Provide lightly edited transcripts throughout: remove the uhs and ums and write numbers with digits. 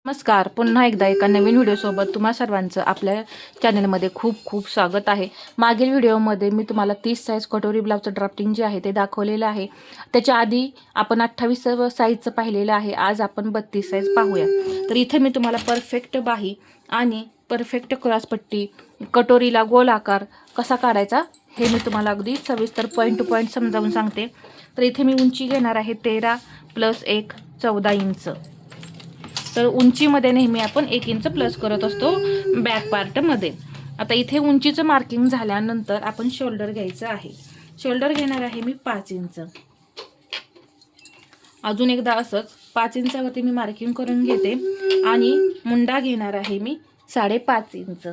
नमस्कार. पुन्हा एकदा एका नवीन व्हिडिओसोबत तुम्हा सर्वांचं आपल्या चॅनलमध्ये खूप खूप स्वागत आहे. मागील व्हिडिओमध्ये मी तुम्हाला 30 साईज कटोरी ब्लाउजचं ड्राफ्टिंग जे आहे ते दाखवलेलं आहे. त्याच्या आधी आपण 28 साईजचं पाहिलेलं आहे. आज आपण 32 साईज पाहूया. तर इथे मी तुम्हाला परफेक्ट बाही आणि परफेक्ट क्रॉसपट्टी, कटोरीला गोल आकार कसा काढायचा हे मी तुम्हाला अगदी सविस्तर पॉईंट टू पॉईंट समजावून सांगते. तर इथे मी उंची घेणार आहे 13 + 1 14 इंच. तर उंचीमध्ये नेहमी आपण 1 इंच प्लस करत असतो बॅक पार्टमध्ये. आता इथे उंचीचं मार्किंग झाल्यानंतर आपण शोल्डर घ्यायचं आहे. शोल्डर घेणार आहे मी 5 इंच. अजून एकदा असंच 5 इंचावरती मी मार्किंग करून घेते आणि मुंडा घेणार आहे मी 5.5 इंच.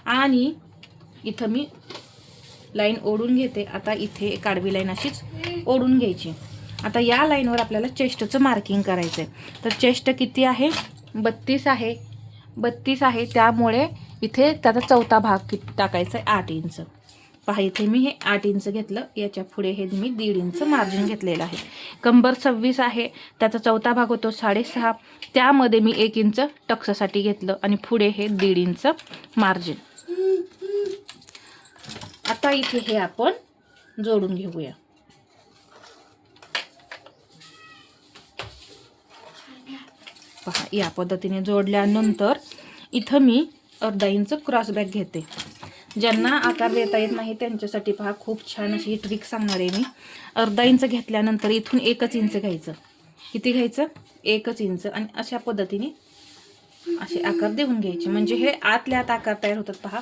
आणि इथं मी लाईन ओढून घेते. आता इथे एक आडवी लाईन अशीच ओढून घ्यायची. आता या लाईनवर आपल्याला चेस्टचं मार्किंग करायचं आहे. तर चेस्ट किती आहे? 32 आहे. 32 आहे, त्यामुळे इथे त्याचा चौथा भाग टाकायचा आहे 8 इंच. पहा इथे मी हे 8 इंच घेतलं. याच्या पुढे हे मी 1.5 इंच मार्जिन घेतलेलं आहे. कंबर 26 आहे, त्याचा चौथा भाग होतो 6.5. त्यामध्ये मी 1 इंच टक्ससाठी घेतलं आणि पुढे हे 1.5 इंच मार्जिन. आता इथे हे आपण जोडून घेऊया. पहा या पद्धतीने जोडल्यानंतर इथं मी अर्धा इंच क्रॉस बॅक घेते. ज्यांना आकार देता येत नाही त्यांच्यासाठी पहा खूप छान अशी ट्रिक सांगणार आहे मी. अर्धा इंच घेतल्यानंतर इथून 1 इंच घ्यायचं. किती घ्यायचं? 1 इंच. आणि अशा पद्धतीने असे आकार देऊन घ्यायचे, म्हणजे हे आतल्या आत आकार तयार होतात. पहा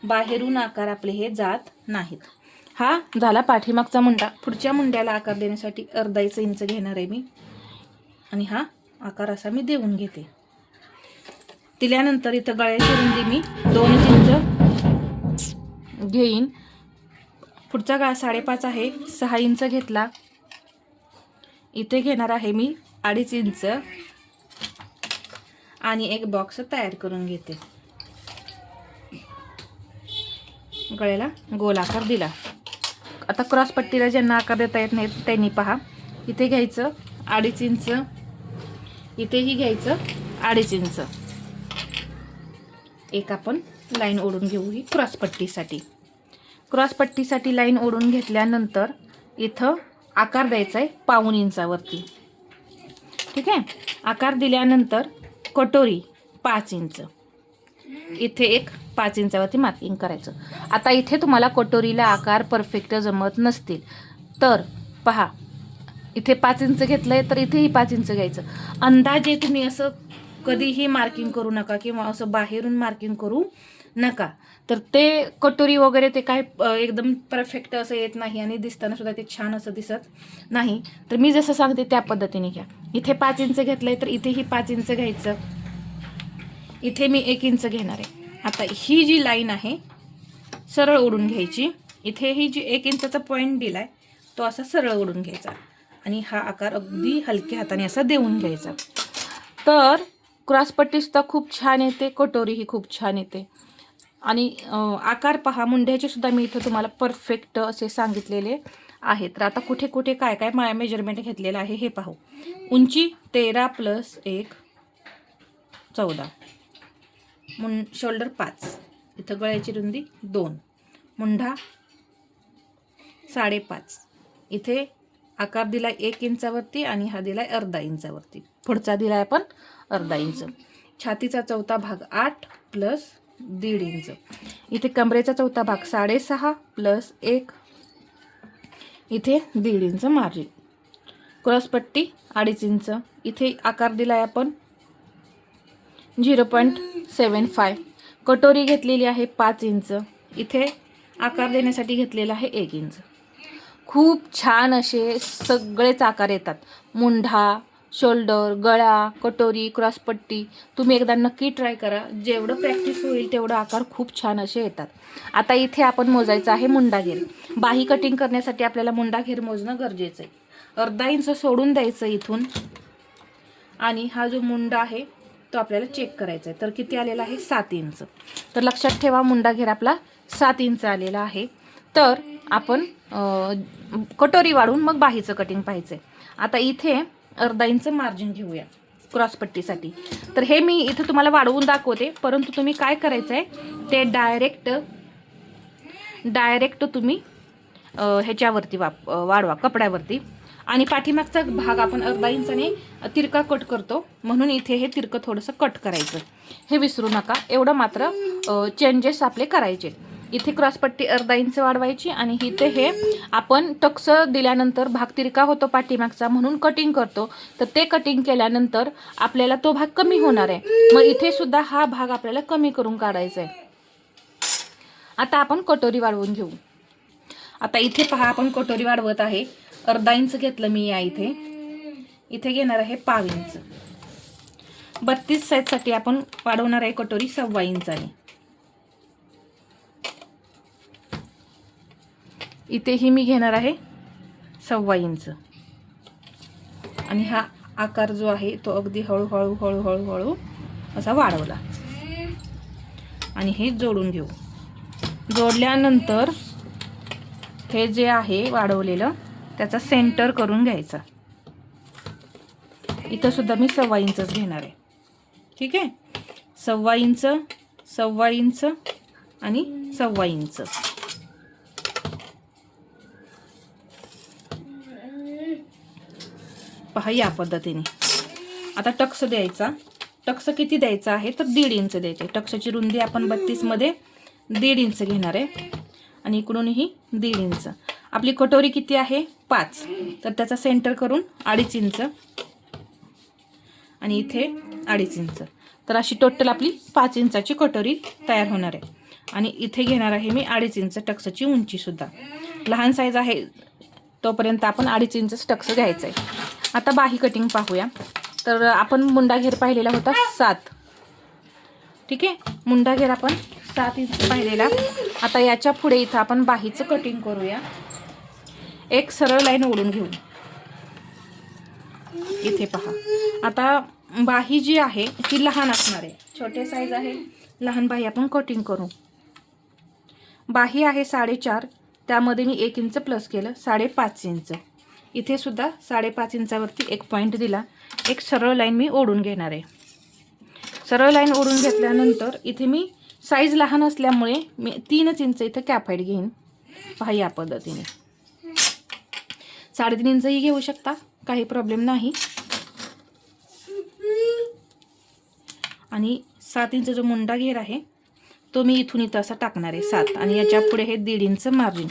बाहेरून आकार आपले हे जात नाहीत. हा झाला पाठीमागचा मुंडा. पुढच्या मुंड्याला आकार देण्यासाठी अर्धा इंच घेणार आहे मी आणि हा आकार असा मी देऊन घेते. दिल्यानंतर इथं गळ्याची रुंदी मी 2 इंच घेईन. पुढचा गळा 5.5 आहे, 6 इंच घेतला. इथे घेणार आहे मी 2.5 इंच आणि एक बॉक्स तयार करून घेते. गळ्याला गोल आकार दिला. आता क्रॉस पट्टीला ज्यांना आकार देता येत नाहीत त्यांनी पहा इथे घ्यायचं 2.5 इंच, इथेही घ्यायचं 2.5 इंच. एक आपण लाईन ओढून घेऊ ही क्रॉसपट्टीसाठी. क्रॉसपट्टीसाठी लाईन ओढून घेतल्यानंतर इथं आकार द्यायचा आहे 1.5 इंचावरती. ठीक आहे. आकार दिल्यानंतर कटोरी 5 इंच, इथे एक 5 इंचावरती मार्किंग करायचं. आता इथे तुम्हाला कटोरीला आकार परफेक्ट जमत नसतील तर पहा इथे 5 इंच घेतलंय तर इथेही 5 इंच घ्यायचं. अंदाजे तुम्ही असं कधीही मार्किंग करू नका किंवा असं बाहेरून मार्किंग करू नका. तर ते कटोरी वगैरे ते काय एकदम परफेक्ट असं येत नाही आणि दिसताना सुद्धा ते छान असं दिसत नाही. तर मी जसं सांगते त्या पद्धतीने घ्या. इथे 5 इंच घेतलंय तर इथेही 5 इंच घ्यायचं. इथे मी 1 इंच घेणार आहे. आता ही जी लाईन आहे सरळ ओढून घ्यायची. इथे ही जी 1 इंचाचा पॉईंट दिलाय तो असा सरळ ओढून घ्यायचा आणि हा आकार अगदी हलक्या हाताने असा देऊन घ्यायचा. तर क्रॉसपट्टी सुद्धा खूप छान येते, कटोरीही खूप छान येते. आणि आकार पहा मुंड्याचे सुद्धा मी इथं तुम्हाला परफेक्ट असे सांगितलेले आहेत. तर आता कुठे कुठे काय काय मेजरमेंट घेतलेलं आहे हे पाहू. उंची 13 + 1 14. शोल्डर 5, इथं गळ्याची रुंदी 2, मुंढा 5.5. इथे आकार दिलाय 1 इंचावरती आणि हा दिलाय अर्धा इंचावरती. पुढचा दिलाय आपण अर्धा इंच. छातीचा चौथा भाग 8 + 1.5 इंच. इथे कमरेचा चौथा भाग 6.5 + 1, इथे 1.5 इंच मार्जिन. क्रॉसपट्टी 2.5 इंच. इथे आकार दिलाय आपण 0.75. कटोरी घेतलेली आहे 5 इंच. इथे आकार देण्यासाठी घेतलेला आहे 1 इंच. खूप छान असे सगळेच आकार येतात. मुंढा, शोल्डर, गळा, कटोरी, क्रॉसपट्टी. तुम्ही एकदा नक्की ट्राय करा. जेवढं प्रॅक्टिस होईल तेवढं आकार खूप छान असे येतात. आता इथे आपण मोजायचं आहे मुंडा घेर. बाही कटिंग करण्यासाठी आपल्याला मुंडा घेर मोजणं गरजेचं आहे. अर्धा इंच सोडून द्यायचं इथून आणि हा जो मुंडा आहे तो आपल्याला चेक करायचा आहे. तर किती आलेला आहे? 7 इंच. तर लक्षात ठेवा मुंडा घेर आपला 7 इंच आलेला आहे. तर आपण कटोरी वाढून मग बाहीचं कटिंग पाहायचं आहे. आता इथे अर्धा इंच मार्जिन घेऊया क्रॉसपट्टीसाठी. तर हे मी इथं तुम्हाला वाढवून दाखवते, परंतु तुम्ही काय करायचं आहे ते डायरेक्ट तुम्ही ह्याच्यावरती वाढवा कपड्यावरती. आणि पाठीमागचा भाग आपण अर्धा इंचाने तिरका कट करतो, म्हणून इथे हे तिरकं थोडंसं कट करायचं, हे विसरू नका. एवढं मात्र चेंजेस आपले करायचे. इथे क्रॉसपट्टी अर्धा इंच वाढवायची आणि इथे हे आपण टक्स दिल्यानंतर भाग तिरका होतो पाठीमागचा, म्हणून कटिंग करतो. तर ते कटिंग केल्यानंतर आपल्याला तो भाग कमी होणार आहे, मग इथे सुद्धा हा भाग आपल्याला कमी करून काढायचा आहे. आता आपण कटोरी वाढवून घेऊ. आता इथे पहा आपण कटोरी वाढवत आहे. अर्धा इंच घेतलं मी या इथे घेणार आहे पाव इंच. 32 साईजसाठी आपण वाढवणार आहे कटोरी 1.25 इंचाने. इथेही मी घेणार आहे 1.25 इंच. आणि हा आकार जो आहे तो अगदी हळूहळू हळूहळू हळू असा वाढवला आणि हे जोडून घेऊ. जोडल्यानंतर हे जे आहे वाढवलेलं त्याचा सेंटर करून घ्यायचा. इथं सुद्धा मी 1.25 इंचच घेणार आहे. ठीक आहे, 1.25 इंच, 1.25 इंच आणि 1.25 इंच. पहा या पद्धतीने. आता टक्स द्यायचा. टक्स किती द्यायचा आहे तर 1.5 इंच द्यायचे. टक्सची रुंदी आपण 32 मध्ये 1.5 इंच घेणार आहे आणि इकडूनही 1.5 इंच. आपली कटोरी किती आहे 5, तर त्याचा सेंटर करून 2.5 इंच आणि इथे 2.5 इंच. तर अशी टोटल आपली 5 इंचाची कटोरी तयार होणार आहे. आणि इथे घेणार आहे मी 2.5 इंच टक्सची उंची सुद्धा. लहान साईज आहे तोपर्यंत आपण 2.5 इंच टक्स घ्यायचं आहे. आता बाही कटिंग पाहूया. तर आपण मुंडा घेर पाहिलेला होता 7. ठीक आहे, मुंडा घेर आपण 7 इंच पाहिलेला. आता याच्या पुढे इथं आपण बाहीचं कटिंग करूया. एक सरळ लाईन ओढून घेऊ. इथे पहा, आता बाही जी आहे ती लहान असणार आहे, छोटे साईज आहे, लहान बाही आपण कटिंग करू. बाही आहे 4.5, त्यामध्ये मी 1 इंच प्लस केलं 5.5 इंच. इथे सुद्धा 5.5 इंचावरती एक पॉईंट दिला. एक सरळ लाईन मी ओढून घेणार आहे. सरळ लाईन ओढून घेतल्यानंतर इथे मी साईज लहान असल्यामुळे मी 3 इंच इथं कॅप हाईट घेईन. पहा या पद्धतीने. 3.5 इंचही घेऊ शकता, काही प्रॉब्लेम नाही. आणि 7 इंच जो मुंडा घेर आहे तो मी इथून इथं असा टाकणार आहे 7. आणि याच्या पुढे हे 1.5 इंच मार्जिन.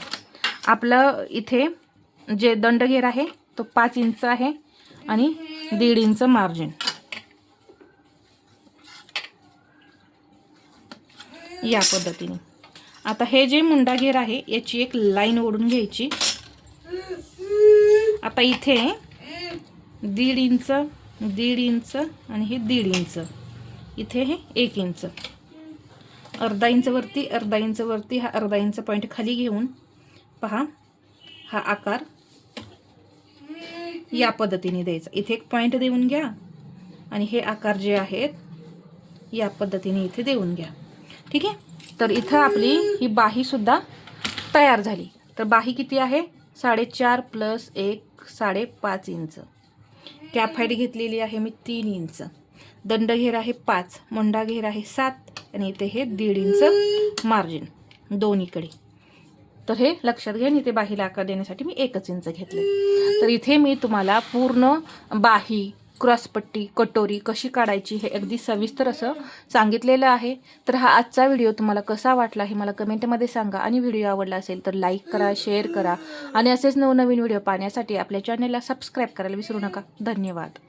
आपलं इथे जे दंड घेर आहे तो 5 इंच आहे आणि 1.5 इंच मार्जिन. या पद्धतीने. आता हे जे मुंडा घेर आहे याची एक लाईन ओढून घ्यायची. आता इथे 1.5 इंच, 1.5 इंच आणि हे 1.5 इंच. इथे हे 1 इंच. अर्धा इंच वरती, अर्धा इंच वरती, हा अर्धा इंच पॉईंट खाली घेऊन पहा हा आकार या पद्धतीने द्यायचा. इथे एक पॉईंट देऊन घ्या आणि हे आकार जे आहेत या पद्धतीने इथे देऊन घ्या. ठीक आहे, तर इथं आपली ही बाही सुद्धा तयार झाली. तर बाही किती आहे 4.5 प्लस 1 5.5 इंच. कॅप हाईट घेतलेली आहे मी 3 इंच. दंड घेर आहे 5, मुंडा घेर आहे 7 आणि इथे हे 1.5 इंच मार्जिन दोन्हीकडे. तर हे लक्षात घ्या. इथे बाहीला आकार देण्यासाठी मी 1 इंच घेतले. तर इथे मी तुम्हाला पूर्ण बाही, क्रॉसपट्टी, कटोरी कशी काढायची हे अगदी सविस्तर असं सांगितलेलं आहे. तर हा आजचा व्हिडिओ तुम्हाला कसा वाटला हे मला कमेंटमध्ये सांगा. आणि व्हिडिओ आवडला असेल तर लाईक करा, शेअर करा आणि असेच नवनवीन व्हिडिओ पाहण्यासाठी आपल्या चॅनलला सबस्क्राईब करायला विसरू नका. धन्यवाद.